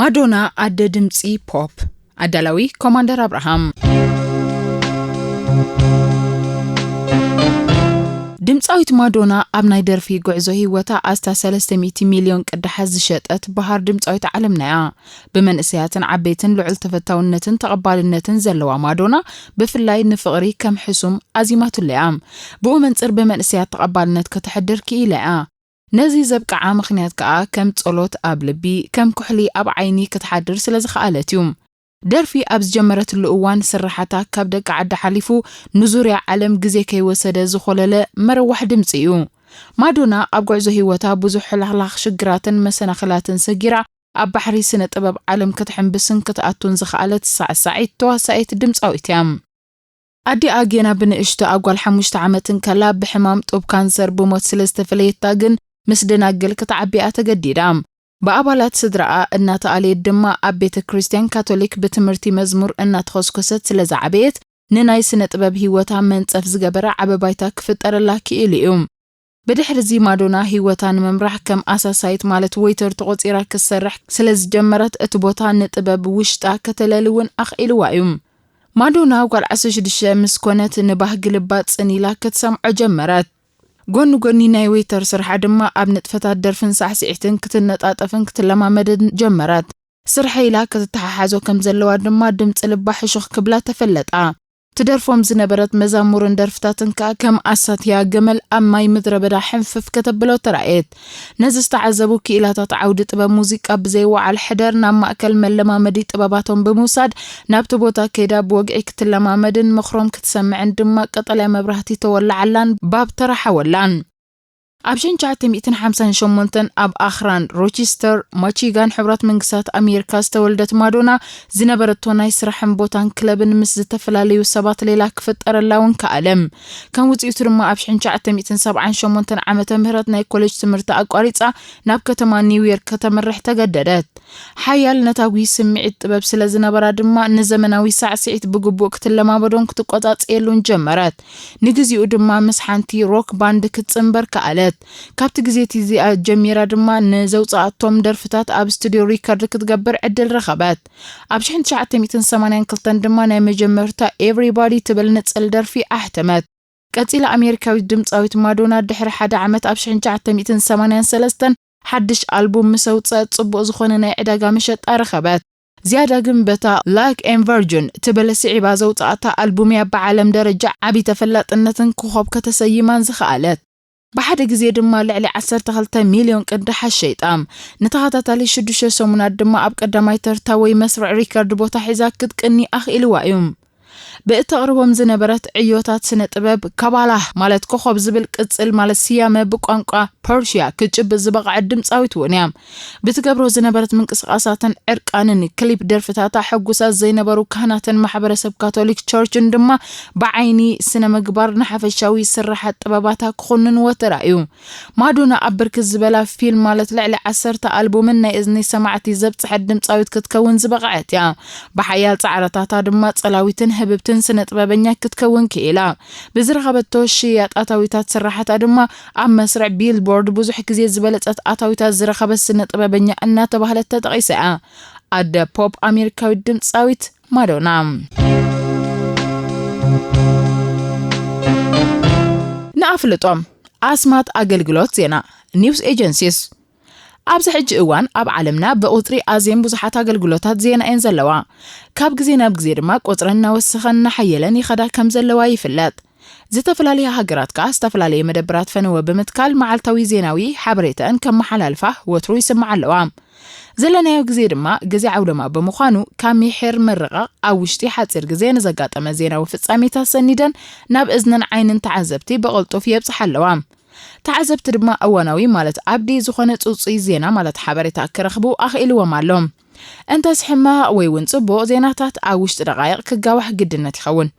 ማዶና አደ ድምጺ ፖፕ አዳላዊ ኮማንደር አብርሃም ድምጻዊት ማዶና ኣብ ናይ ደርፊ ጉዕዞ ህይወታ ኣስታ 300 ሚልዮን ቅድሓት ዝሸጠት ባህር ድምጻዊት ዓለምናያ ብመንእሰያትን ዓበይትን ልዑል ተፈታውነትን ተቐባልነትን ዘለዋ ማዶና ብፍላይ ንፍቕሪ ከም ሕሱም ኣዚማቱለያ ብኡ መንጽር በመንእሰያት ተቐባልነት ከተሕድር ክኢለያ ነዚ ዘብቃዓ ምኽንያት ከዓ ከም ጸሎት ኣብ ልቢ ከም ኩሕሊ ኣብ ዓይኒ ከተሓድር ስለዝኽኣለት እዩ ደርፊ ኣብ ዝጀመረትሉ እዋን ስራሓታ ካብ ደቂ ዓዲ ሓሊፉ ንዙርያ ዓለም ግዜ ከይወሰደ ዝኾለለ መረዋሕ ድምጺ እዩ ማዶና ኣብ ጉዕዞ ህይወታ ብዙሕ ሕላኽላኽ ሽግራትን መሰናኽላትን ሰጊራ ኣብ ባሕሪ ስነ ጥበብ ዓለም ክትሕምብስን ክትኣቱን ዝኽኣለት ሳዕሳዒት ተዋሳኢት ድምጻዊት እያ ኣዲ ኣጌና ብንእሽቶ ኣጓል 5 ዓመትን ከላ ብሕማም ጡብ ካንሰር ብሞት ስለዝተፈለየታ ግን ምስ ደናግል ክትዓቢኣ ተገዲዳ በአባላት ስድራአ እናተኣለየት ድማ ኣብ ቤተ ክርስቲያን ካቶሊክ በትምህርቲ መዝሙር እናተኸስከሰት ስለዛዓበየት ንናይ ስነ ጥበብ ህይወታ መንጸፍ ዝገበረ ዓበባይታ ክፍጠረላ ክኢሉ እዩ ብድሕሪ ማዶና ህይወታ ንምምራሕ ከም ኣሳሳይት ማለት ወይተር ተቆፂራ ክሰርሕ ስለዝጀመረት እቲ ቦታ ንጥበብ ውሽጣ ከተለልውን ኣኽኢልዋ እዩ ማዶና ጓል 16 ምስ ኮነት ንባህ ግልባጥ ጽኒላ ክትሰምዖ ጀመረት ጎኒ ናይ ወይተር ስርሓ ድማ ኣብ ንጥፈታት ደርፍን ሳዕስዒትን ክትነጣጠፍን ክትለማመድን ጀመራት ስርሐይላ ክትተሓሓዞ ከም ዘለዋ ድማ ድምጽ ልባ ሕሹኽ ክብላ ተፈለጣ ትደርፎም ዝነበረት መዛሙርን ደርፍታትን ከም ኣሳትያ ገመል ኣብ ማይ ምድረ በዳ ሕንፍፍ ከተብሎ ተራእየት ነዚ ዝተዓዘቡ ክኢላታት ዓውዲ ጥበብ ሙዚቃ ብዘይወዓል ሕደር ናብ ማእከል መለማመዲ ጥበባቶም ብምውሳድ ናብቲ ቦታ ከይዳ ብወግዒ ክትለማመድን ምኽሮም ክትሰምዕን ድማ ቀጠልያ መብራህቲ ተወላዓላን ባብ ተራሓወላን ኣብ 1958 ኣብ ኣኽራን ሮቸስተር ማቺጋን ሕብረት መንግስታት ኣሜሪካ ዝተወልደት ማዶና ዝነበረቶ ናይ ስራሕን ቦታን ክለብን ምስ ዝተፈላለዩ ሰባት ሌላ ክፍጠረላውን ከኣለም ከም ውጽኢቱ ድማ ኣብ 1978 ዓመተ ምህረት ናይ ኮሌጅ ትምህርቲ ኣቋሪጻ ናብ ከተማ ኒውዮርክ ከተመርሕ ተገደደት ሓያል ነታዊ ስምዒት ጥበብ ስለዝነበራ ድማ ንዘመናዊ ሳዕስዒት ብግቡእ ክትለማመዶን ክትቆጻጸየሉን ጀመረት ንግዚኡ ድማ ምስ ሓንቲ ሮክ ባንድ ክትጽምበር ከኣለ ካብቲ ግዜት እዚኣ ጀሚራ ድማ ንዘውጻኣቶም ደርፍታት ኣብ ስቱዲዮ ሪከርድ ክትገብር ዕድል ረኸበት ኣብ 1982 ድማ ናይ መጀመርታ ኤቨሪባዲ ትብል ንጽል ደርፊ ኣሕተመት ቀጺላ ኣሜሪካዊት ድምጻዊት ማዶና ድሕሪ ሓደ ዓመት ኣብ 1983 ሓድሽ ኣልቡም ምሰውጻእ ጽቡቕ ዝኾነ ናይ ዕዳጋ መሸጣ ረኸበት ዝያዳ ግን በታ ላይክ ኤን ቨርጅን ትብል ስዒባ ዘውጻኣታ ኣልቡምያ ብዓለም ደረጃ ዓቢ ተፈላጥነትን ክኾብ ከተሰይማን ዝኽኣለት بحد جزير دما لعلي 12 مليون قدح الشيطام نتخطى 6 سمونات دما أب قدامي ترتاوي مسرع ريكارد بوتا حزا كتقني أخ إلوايوم بأتقربهم زنبرت عيوتات سنة طباب كباله مالت كوخب زبل كتسل مالت سيامة بقانقا بيرشيا كتجب الزبق عدم تساويت ونيام بتقبرو زنبرت من قصقاساتن عرقانن كليب درفتاتا حقوسات زينبرو كهناتن محبر سب كاثوليك تشارچن دما بعيني سنة مقبار نحفشاوي سرحات طباباتا كخونن وترأيو مادونا أبرك الزبلا فيلم مالت لعلي 10 ألبومنا إذني سمعتي زبط حدم تساويت كتكون زبقعت يا بحيال تعرتاتا دما تسلاويتن هببتن سنة طبابنيا كتكون كإلا بزرغبتو الشيات أتاويتات سرحات أدما أم مسرع بيلبورد بوزح كزي زبالت أتاويتات زرغب السنة طبابنيا أنها تبهلت تتغيسة أدى بوب أمريكاوي دمتساويت مادونا نقفلتهم أسمات أقلقلوت زينا نيوز إيجنسيس أبز حج إوان أب عالمنا بقطري أزيم بزحات أقلقلوتات زينا إنزلوا كاب جزينا بجزير ما قطرنا وسخنا حيلان يخدا كم زلوا يفلات زتفلاليها هجرات كاس تفلالي مدبرات فنو بمتكال مع التوي زيناوي حبريتان كم محل الفه وترو يسمع اللوام زلنا يجزير ما جزي عولما بمخانو كم يحر مرقة أو وشتي حتصير جزين زقات أما زينا وفتساميتا سنيدا ناب إذن عين تعذبتي بقلتو في يبصح اللوام تعذبت دما أوانوي مالت عبدي زخونة تصي زينا مالت حبريتا كرخبو أخيلو ومالهم أنت سحما ويونصبو زيناتات أوشت دقايق كجاوح جدنا تخون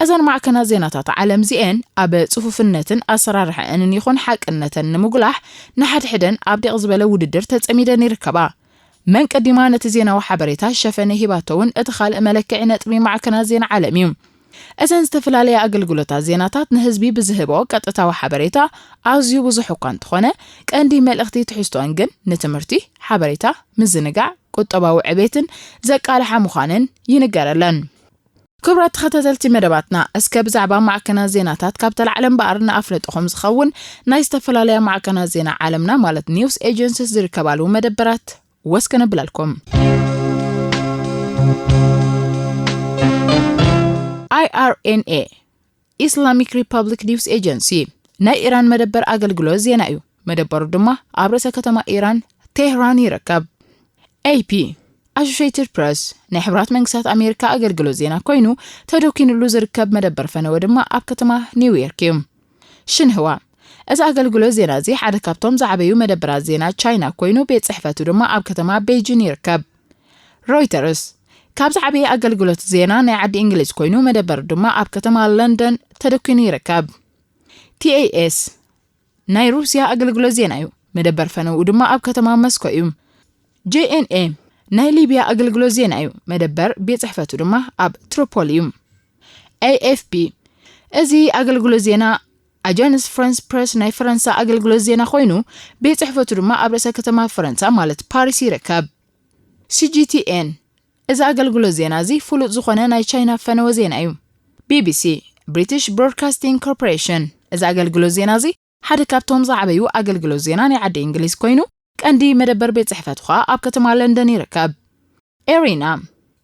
أذن معكنا زيناتات عالم زين أب صفوف النتن أسرار أن يكون حق النتن مقلح نحد حدن عبدي أزبله وددر تتأميدا نركبا من قديمانة زينا وحبريتا شفنه هباتون ادخال ملك عنت معكنا زين عالميم أذن استفلاليا أقلقلوتا زيناتات نهزبي بزهبو قطتا وحبريتا أزيو بزحو كانت خونه كأندي ملأختي تحستو أنجن نتمرتي حبريتا مزنقع ቁጠባዊ ዕቤትን ዘቃልሓ ምዃንን ይንገረለን። ክብራት ተኸታተልቲ መደባትና እስከ ብዛዕባ ማዕከናት ዜናታት ካብ ተላዕለን በኣርና ኣፍለጥኹም ዝኸውን ናይ ዝተፈላለያ ማዕከናት ዜና ዓለምና ማለት ኒውስ ኤጀንሲስ ዝርከባሉ መደበራት ወስከነ ብላልኩም። IRNA Islamic Republic News Agency ናይ ኢራን መደበር ኣገልግሎት ዜና እዩ። መደበሩ ድማ ኣብ ርእሰ ከተማ ኢራን ቴህራን ይርከብ። AP Associated Press ናይ ሕብራት መንግስታት ኣሜሪካ ኣገልግሎት ዜና ኮይኑ ተደኪንሉ ዝርከብ መደበር ፈነወ ድማ ኣብ ከተማ ኒውዮርክ እዩ። ሽንህዋ እዚ ኣገልግሎት ዜና እዚ ሓደ ካብቶም ዝዓበዩ መደበራት ዜና ቻይና ኮይኑ ቤት ጽሕፈቱ ድማ ኣብ ከተማ ቤጂን ይርከብ። ሮይተርስ ካብ ዝዓበየ ኣገልግሎት ዜና ናይ ዓዲ እንግሊዝ ኮይኑ መደበር ድማ ኣብ ከተማ ለንደን ተደኪኑ ይርከብ። TAS ናይ ሩስያ ኣገልግሎት ዜና እዩ። መደበር ፈነው ድማ ኣብ ከተማ ሞስኮ እዩ። JNA ናይ ሊብያ ኣገልግሎት ዜና እዩ። መደበር ቤት ጽሕፈቱ ድማ ኣብ ትሪፖሊ እዩ። AFP እዚ ኣገልግሎት ዜና አጃንስ ፍራንስ ፕሬስ ናይ ፍራንሳ ኣገልግሎት ዜና ኮይኑ ቤት ጽሕፈቱ ድማ ኣብ ርእሰ ከተማ ፍራንሳ ማለት ፓሪስ ይርከብ። CGTN እዚ ኣገልግሎት ዜና እዚ ፍሉጥ ዝኾነ ናይ ቻይና ፈነወ ዜና እዩ። BBC British Broadcasting Corporation እዚ ኣገልግሎት ዜና እዚ ሓደ ካብቶም ዝዓበዩ ኣገልግሎት ዜና ናይ ዓዲ እንግሊዝ ኮይኑ ቀንዲ መደበር ቤት ጽሕፈቱ ኸኣ ኣብ ከተማ ለንደን ይርከብ። ኤሪና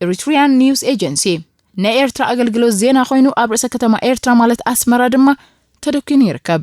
Eritrean News Agency ናይ ኤርትራ ኣገልግሎት ዜና ኮይኑ ኣብ ርእሰ ከተማ ኤርትራ ማለት ኣስመራ ድማ ተደኪኑ ይርከብ።